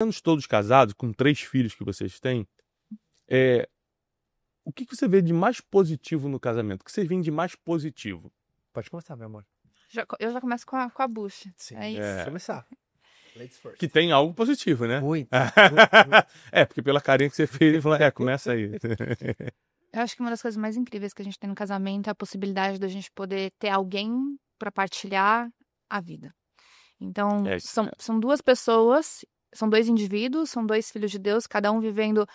anos todos casados, com 3 filhos que vocês têm, o que você vê de mais positivo no casamento? O que vocês veem de mais positivo? Pode começar, meu amor. Eu já começo com a bucha. Sim. É isso. Vamos começar. Ladies first. Que tem algo positivo, né? Muito. Porque pela carinha que você fez, ele falou, começa aí. Eu acho que uma das coisas mais incríveis que a gente tem no casamento é a possibilidade da gente poder ter alguém para partilhar a vida. Então, são duas pessoas, são 2 indivíduos, são 2 filhos de Deus, cada um vivendo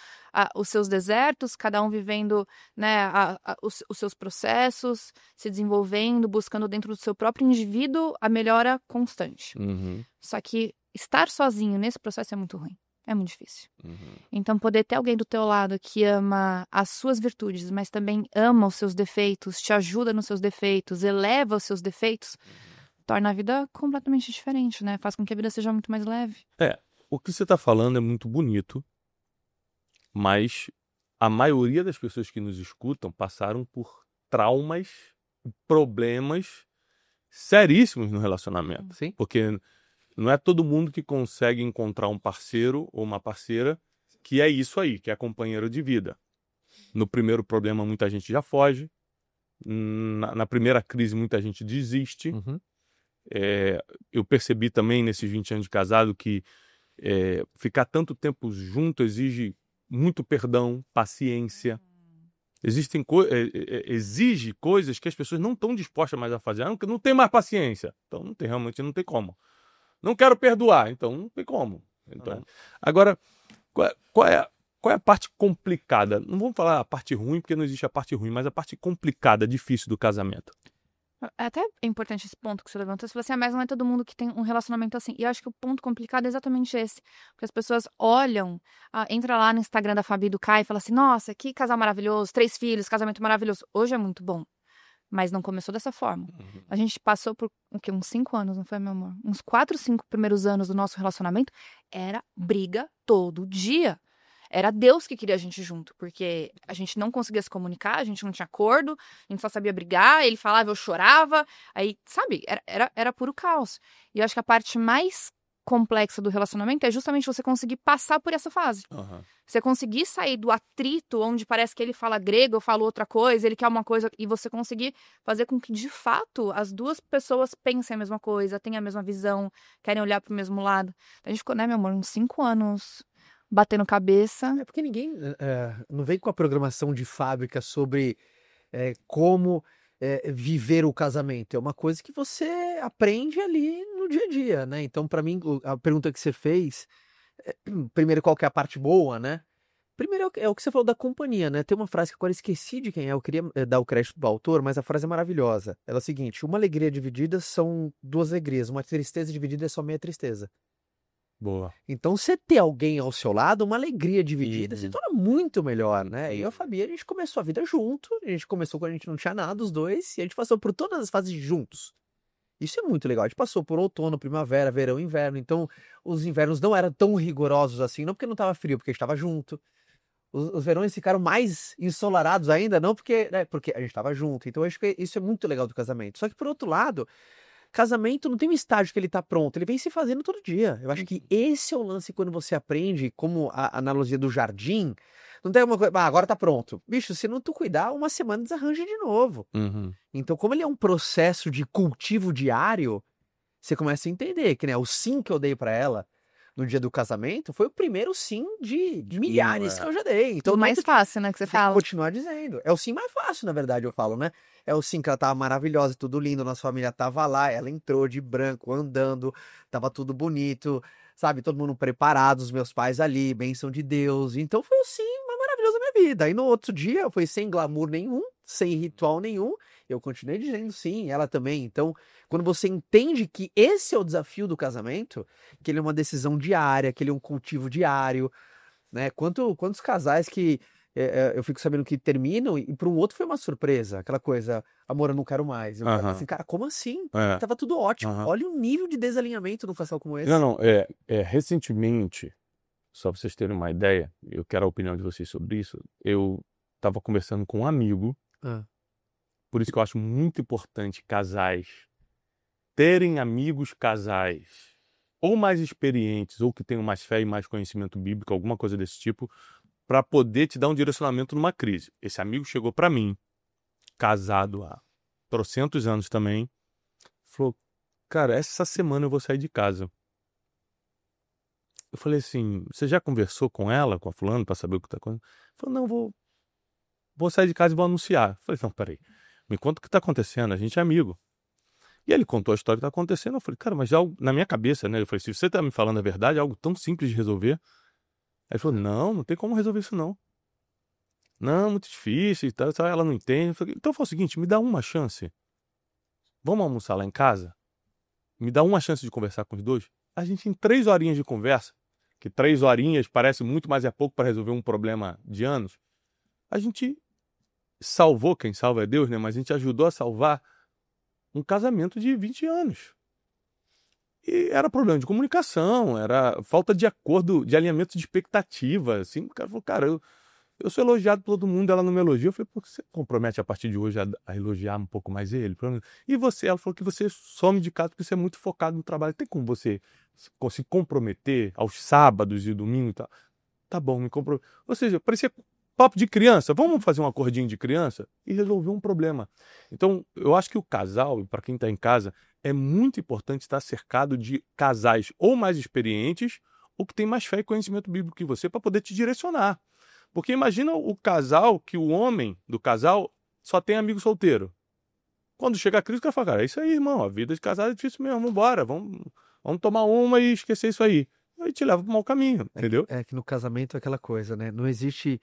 os seus desertos, cada um vivendo, né, os seus processos, se desenvolvendo, buscando dentro do seu próprio indivíduo a melhora constante. Uhum. Só que estar sozinho nesse processo é muito ruim. É muito difícil. Uhum. Então, poder ter alguém do teu lado que ama as suas virtudes, mas também ama os seus defeitos, te ajuda nos seus defeitos, eleva os seus defeitos, torna a vida completamente diferente, né? Faz com que a vida seja muito mais leve. O que você está falando é muito bonito, mas a maioria das pessoas que nos escutam passaram por traumas, problemas seríssimos no relacionamento. Sim. Porque não é todo mundo que consegue encontrar um parceiro ou uma parceira que é isso aí, que é companheiro de vida. No primeiro problema, muita gente já foge. Na primeira crise, muita gente desiste. Uhum. Eu percebi também, nesses 20 anos de casado, que ficar tanto tempo junto exige muito perdão, paciência. Exige coisas que as pessoas não estão dispostas mais a fazer. Não tem mais paciência. Então, realmente não tem como. Não quero perdoar, então não tem como. Então, agora, qual é a parte complicada? Não vamos falar a parte ruim, porque não existe a parte ruim, mas a parte complicada, difícil do casamento. Até é importante esse ponto que você levantou. Você falou assim, mas não é todo mundo que tem um relacionamento assim. E eu acho que o ponto complicado é exatamente esse. Porque as pessoas olham, entra lá no Instagram da Fabi e do Caio e fala assim, nossa, que casal maravilhoso, 3 filhos, casamento maravilhoso. Hoje é muito bom. Mas não começou dessa forma. Uhum. A gente passou por uns 5 anos, não foi, meu amor? Uns 4, 5 primeiros anos do nosso relacionamento era briga todo dia. Era Deus que queria a gente junto, porque a gente não conseguia se comunicar, a gente não tinha acordo, a gente só sabia brigar, ele falava, eu chorava, aí, sabe, era puro caos. E eu acho que a parte mais complexa do relacionamento é justamente você conseguir passar por essa fase. Uhum. Você conseguir sair do atrito, onde parece que ele fala grego, eu falo outra coisa, ele quer uma coisa, e você conseguir fazer com que, de fato, as duas pessoas pensem a mesma coisa, tenham a mesma visão, querem olhar pro mesmo lado. Então, a gente ficou, né, meu amor, uns 5 anos batendo cabeça. É porque ninguém não vem com a programação de fábrica sobre como viver o casamento. É uma coisa que você aprende ali no dia a dia, né? Então, para mim, a pergunta que você fez, primeiro, qual que é a parte boa, né? Primeiro é o que você falou da companhia, né? Tem uma frase que agora esqueci de quem é, eu queria dar o crédito pro autor, mas a frase é maravilhosa. Ela é a seguinte: uma alegria dividida são 2 alegrias, uma tristeza dividida é só meia tristeza. Boa. Então, você ter alguém ao seu lado, uma alegria dividida, se Uhum. torna muito melhor, né? E eu e a Fabi, a gente começou a vida junto, a gente começou quando a gente não tinha nada, os dois, e a gente passou por todas as fases juntos. Isso é muito legal. A gente passou por outono, primavera, verão, inverno. Então, os invernos não eram tão rigorosos assim, não porque não estava frio, porque a gente estava junto. Os verões ficaram mais ensolarados ainda, não porque, né, porque a gente estava junto. Então, eu acho que isso é muito legal do casamento. Só que, por outro lado, casamento não tem um estágio que ele tá pronto, ele vem se fazendo todo dia. Eu acho que esse é o lance quando você aprende, como a analogia do jardim, não tem uma coisa, agora tá pronto. Bicho, se não tu cuidar, uma semana desarranja de novo. Uhum. Então, como ele é um processo de cultivo diário, você começa a entender que, né, o sim que eu dei pra ela no dia do casamento foi o primeiro sim de milhares que eu já dei. Então, O mais fácil, né, que você tem que fala. continuar dizendo. É o sim mais fácil, na verdade, eu falo, né? É o sim que ela tava maravilhosa, tudo lindo, nossa família tava lá, ela entrou de branco, andando, tava tudo bonito, sabe? Todo mundo preparado, os meus pais ali, bênção de Deus. Então foi o sim mais maravilhoso da minha vida. Aí no outro dia foi sem glamour nenhum, sem ritual nenhum, eu continuei dizendo sim, ela também. Então, quando você entende que esse é o desafio do casamento, que ele é uma decisão diária, que ele é um cultivo diário, né? Quantos casais que eu fico sabendo que terminam e para um outro foi uma surpresa, aquela coisa, amor, eu não quero mais. Eu falo assim, cara, como assim? Tava tudo ótimo. Olha o nível de desalinhamento num casal como esse. Não, recentemente, só pra vocês terem uma ideia, eu quero a opinião de vocês sobre isso, eu tava conversando com um amigo, por isso que eu acho muito importante casais terem amigos casais ou mais experientes, ou que tenham mais fé e mais conhecimento bíblico, alguma coisa desse tipo, para poder te dar um direcionamento numa crise. Esse amigo chegou para mim, casado há trocentos anos também, falou, cara, essa semana eu vou sair de casa. Eu falei assim, você já conversou com ela, com a fulana, para saber o que tá acontecendo? Ele falou, não, vou sair de casa e vou anunciar. Eu falei, não, peraí, me conta o que tá acontecendo, a gente é amigo. E ele contou a história que tá acontecendo, eu falei, cara, mas algo na minha cabeça, né? Eu falei, se você tá me falando a verdade, é algo tão simples de resolver. Aí ele falou, não tem como resolver isso não. Não, muito difícil e tal, ela não entende. Eu falei, então foi o seguinte, me dá uma chance. Vamos almoçar lá em casa? Me dá uma chance de conversar com os dois? A gente, em 3 horinhas de conversa, que 3 horinhas parece muito, mas é pouco para resolver um problema de anos, a gente salvou, quem salva é Deus, né? Mas a gente ajudou a salvar um casamento de 20 anos. E era problema de comunicação, era falta de acordo, de alinhamento de expectativa, assim. O cara falou, cara, eu sou elogiado por todo mundo, ela não me elogia. Eu falei, por que você compromete a partir de hoje a elogiar um pouco mais ele? E você? Ela falou que você some de casa porque você é muito focado no trabalho. Tem como você se comprometer aos sábados e domingo e tal? Tá bom, me comprometo. Ou seja, parecia papo de criança. Vamos fazer um acordinho de criança e resolver um problema. Então, eu acho que o casal, para quem está em casa, é muito importante estar cercado de casais ou mais experientes ou que tem mais fé e conhecimento bíblico que você para poder te direcionar. Porque imagina o casal que o homem do casal só tem amigo solteiro. Quando chega a crise, o cara fala, cara, é isso aí, irmão, a vida de casado é difícil mesmo, vambora, vamos tomar uma e esquecer isso aí. Aí te leva para o mau caminho, entendeu? É que no casamento é aquela coisa, né? Não existe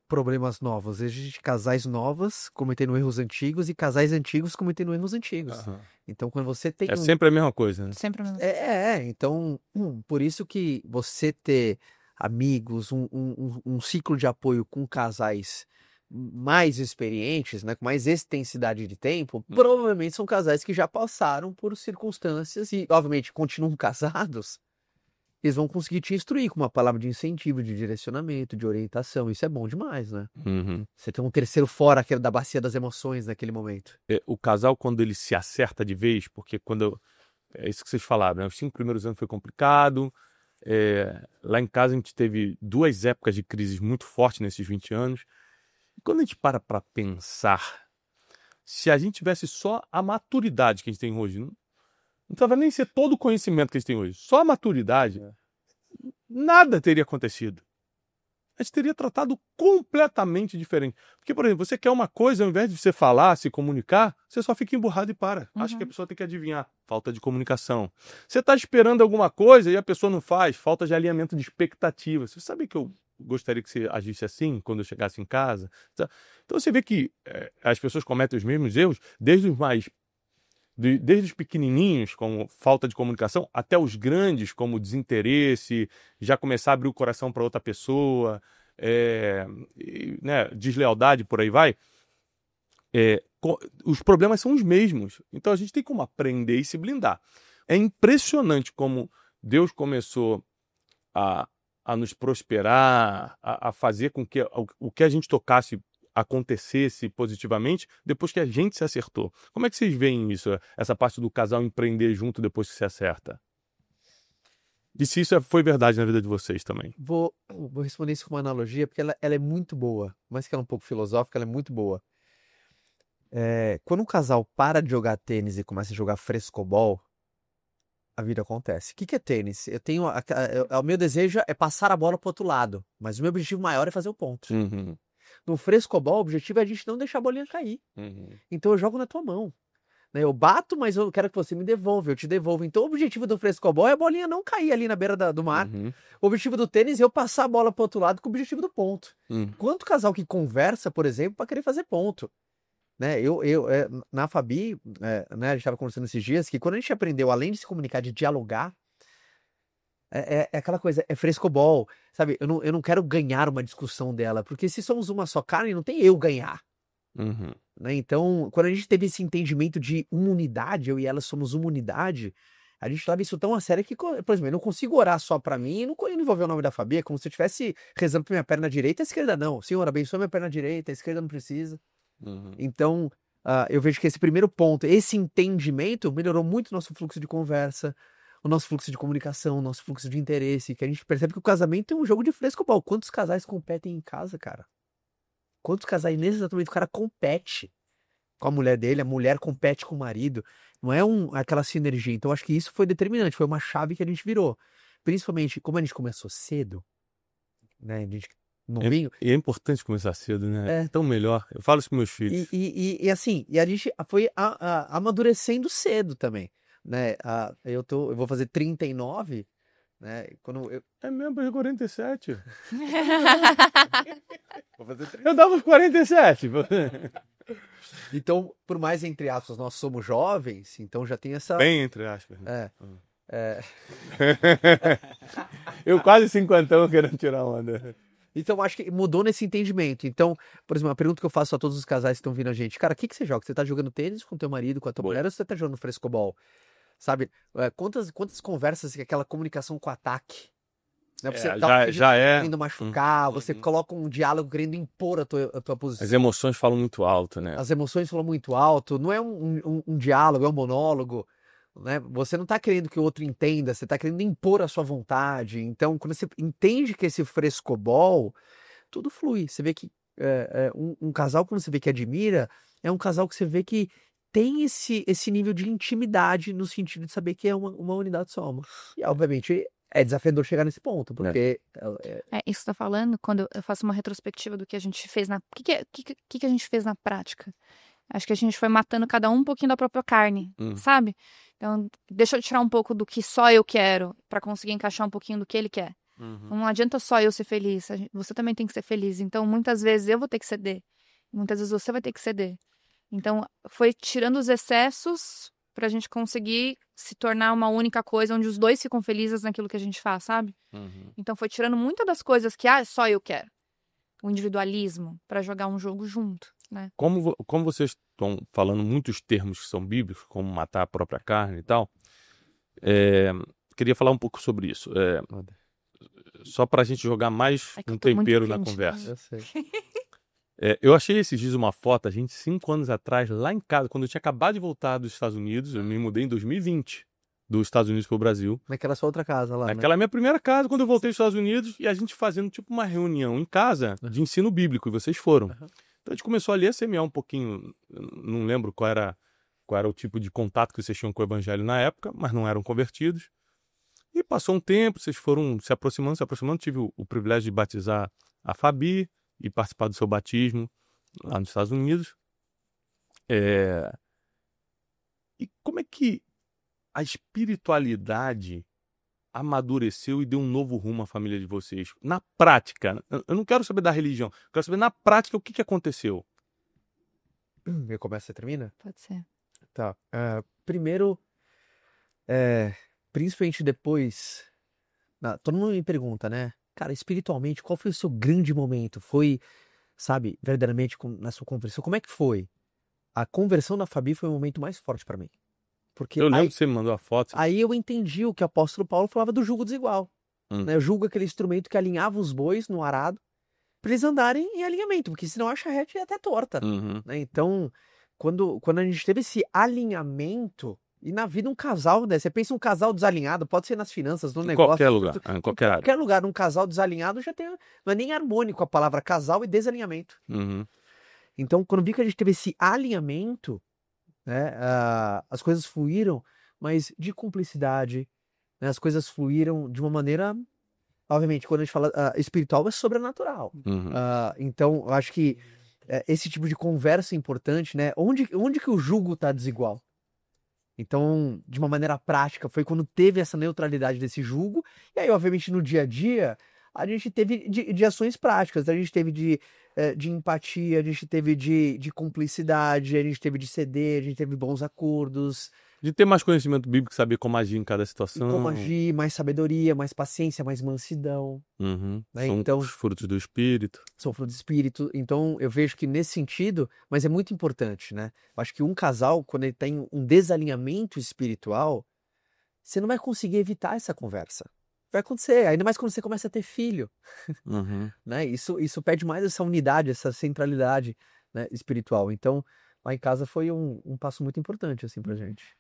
problemas novos, existem casais novos cometendo erros antigos e casais antigos cometendo erros antigos. Aham. Então, quando você tem É sempre a mesma coisa, né? Sempre a mesma. Então, por isso que você ter amigos, um ciclo de apoio com casais mais experientes, né, com mais extensidade de tempo, provavelmente são casais que já passaram por circunstâncias e, obviamente, continuam casados, eles vão conseguir te instruir com uma palavra de incentivo, de direcionamento, de orientação. Isso é bom demais, né? Uhum. Você tem um terceiro fora aquele da bacia das emoções naquele momento. O casal, quando ele se acerta de vez, porque é isso que vocês falaram, né? Os 5 primeiros anos foi complicado. Lá em casa a gente teve 2 épocas de crises muito fortes nesses 20 anos. E quando a gente para pensar, se a gente tivesse só a maturidade que a gente tem hoje, não precisava nem ser todo o conhecimento que a gente tem hoje, só a maturidade, nada teria acontecido. A gente teria tratado completamente diferente. Porque, por exemplo, você quer uma coisa, ao invés de você falar, se comunicar, você só fica emburrado e para. Acha que a pessoa tem que adivinhar. Falta de comunicação. Você está esperando alguma coisa e a pessoa não faz. Falta de alinhamento de expectativa. Você sabe que eu gostaria que você agisse assim quando eu chegasse em casa? Então você vê que as pessoas cometem os mesmos erros, desde os pequenininhos, como falta de comunicação, até os grandes, como desinteresse, já começar a abrir o coração para outra pessoa, né, deslealdade, por aí vai. Os problemas são os mesmos. Então a gente tem como aprender e se blindar. É impressionante como Deus começou a nos prosperar, a fazer com que o que a gente tocasse acontecesse positivamente depois que a gente se acertou. Como é que vocês veem isso, essa parte do casal empreender junto depois que se acerta? E se isso foi verdade na vida de vocês também? Vou responder isso com uma analogia, porque ela é muito boa, mas que ela é um pouco filosófica, ela é muito boa. Quando um casal para de jogar tênis e começa a jogar frescobol, a vida acontece. O que é tênis? O meu desejo é passar a bola para o outro lado, mas o meu objetivo maior é fazer o ponto. Uhum. No frescobol, o objetivo é a gente não deixar a bolinha cair. Uhum. Então eu jogo na tua mão. Né? Eu bato, mas eu quero que você me devolva, eu te devolvo. Então o objetivo do frescobol é a bolinha não cair ali na beira do mar. Uhum. O objetivo do tênis é eu passar a bola pro outro lado com o objetivo do ponto. Uhum. Quanto casal que conversa, por exemplo, para querer fazer ponto? Né? Na Fabi, né, a gente estava conversando esses dias, que quando a gente aprendeu, além de se comunicar, de dialogar, é aquela coisa, é frescobol, sabe? Eu não quero ganhar uma discussão dela, porque se somos uma só carne, não tem eu ganhar. Uhum. Né? Então, quando a gente teve esse entendimento de uma unidade, eu e ela somos uma unidade, a gente leva isso tão a sério que, por exemplo, eu não consigo orar só pra mim e não envolver o nome da Fabi, é como se eu estivesse rezando pra minha perna direita e a esquerda não. Senhor, abençoa minha perna direita, a esquerda não precisa. Uhum. Então, eu vejo que esse primeiro ponto, esse entendimento, melhorou muito o nosso fluxo de conversa. o nosso fluxo de comunicação, o nosso fluxo de interesse, que a gente percebe que o casamento é um jogo de frescobol. Quantos casais competem em casa, cara? Quantos casais nesse exatamente o cara compete com a mulher dele, a mulher compete com o marido, não é aquela sinergia. Então acho que isso foi determinante, foi uma chave que a gente virou. Principalmente, como a gente começou cedo, né, a gente novinho. E é importante começar cedo, né? É tão melhor. Eu falo isso com meus filhos. E assim, a gente foi amadurecendo cedo também, né? Eu vou fazer 39, né? É mesmo, eu 47. Vou fazer 30. Eu dava uns 47. Então, por mais entre aspas, nós somos jovens, então já tem essa... Bem entre aspas. Né? Eu quase 50 querendo tirar onda. Então, acho que mudou nesse entendimento. Então, por exemplo, uma pergunta que eu faço a todos os casais que estão vindo a gente. Cara, o que você joga? Você tá jogando tênis com teu marido, com a tua mulher, ou você tá jogando frescobol? Sabe? Quantas conversas, aquela comunicação com ataque? Né? Você já é querendo machucar, você coloca um diálogo querendo impor a tua posição. As emoções falam muito alto, né? As emoções falam muito alto. Não é um diálogo, é um monólogo. Né? Você não está querendo que o outro entenda, você está querendo impor a sua vontade. Então, quando você entende que esse frescobol, tudo flui. Você vê que um casal, quando você vê que admira, é um casal que você vê que tem esse nível de intimidade no sentido de saber que é uma unidade só. E, obviamente, é desafiador chegar nesse ponto, porque... isso que você tá falando, quando eu faço uma retrospectiva do que a gente fez O que a gente fez na prática? Acho que a gente foi matando cada um pouquinho da própria carne, sabe? Então, deixa eu tirar um pouco do que só eu quero pra conseguir encaixar um pouquinho do que ele quer. Não adianta só eu ser feliz, você também tem que ser feliz. Então, muitas vezes eu vou ter que ceder, muitas vezes você vai ter que ceder. Então, foi tirando os excessos pra gente conseguir se tornar uma única coisa onde os dois ficam felizes naquilo que a gente faz, sabe? Então, foi tirando muitas das coisas que só eu quero. O individualismo pra jogar um jogo junto, né? Como vocês estão falando muitos termos que são bíblicos, como matar a própria carne e tal, queria falar um pouco sobre isso. Só pra gente jogar mais um tempero na conversa. Eu sei. Eu achei esses dias uma foto, a gente 5 anos atrás, lá em casa, quando eu tinha acabado de voltar dos Estados Unidos, eu me mudei em 2020, dos Estados Unidos para o Brasil. Naquela sua outra casa lá, Naquela minha primeira casa, quando eu voltei dos Estados Unidos, e a gente fazendo tipo uma reunião em casa de ensino bíblico, e vocês foram. Então a gente começou ali a semear um pouquinho, não lembro qual era o tipo de contato que vocês tinham com o evangelho na época, mas não eram convertidos. E passou um tempo, vocês foram se aproximando, tive o privilégio de batizar a Fabi e participar do seu batismo lá nos Estados Unidos. E como é que a espiritualidade amadureceu e deu um novo rumo à família de vocês? Na prática, eu não quero saber da religião, eu quero saber na prática o que aconteceu. Eu começo e você termina? Pode ser. Tá. Primeiro, principalmente depois, todo mundo me pergunta, né? Cara, espiritualmente, qual foi o seu grande momento? Foi, sabe, verdadeiramente na sua conversão? Como é que foi? A conversão da Fabi foi o momento mais forte pra mim. Porque eu lembro que você me mandou a foto. Aí eu entendi o que o apóstolo Paulo falava do jugo desigual. Né? O jugo é aquele instrumento que alinhava os bois no arado para eles andarem em alinhamento, porque senão a charrete ia até torta. Né? Então, quando a gente teve esse alinhamento, e na vida um casal, né? Você pensa um casal desalinhado, pode ser nas finanças, no negócio. Qualquer lugar, em qualquer área. Em qualquer lugar, um casal desalinhado já tem... Não é nem harmônico a palavra casal e desalinhamento. Então, quando vi que a gente teve esse alinhamento, né, as coisas fluíram, mas de cumplicidade, né, as coisas fluíram de uma maneira, obviamente, quando a gente fala espiritual, é sobrenatural. Então, eu acho que esse tipo de conversa é importante, né? Onde que o jugo está desigual? Então, de uma maneira prática, foi quando teve essa neutralidade desse jugo, e aí, obviamente, no dia a dia, a gente teve de ações práticas, a gente teve de empatia, a gente teve de cumplicidade, a gente teve de ceder, a gente teve bons acordos. De ter mais conhecimento bíblico, saber como agir em cada situação. E como agir, mais sabedoria, mais paciência, mais mansidão. Né? São então, os frutos do Espírito. São frutos do Espírito. Então, eu vejo que nesse sentido, mas é muito importante, né? Eu acho que um casal, quando ele tem um desalinhamento espiritual, você não vai conseguir evitar essa conversa. Vai acontecer, ainda mais quando você começa a ter filho. Né? Isso pede mais essa unidade, essa centralidade, né, espiritual. Então, lá em casa foi um passo muito importante assim pra gente.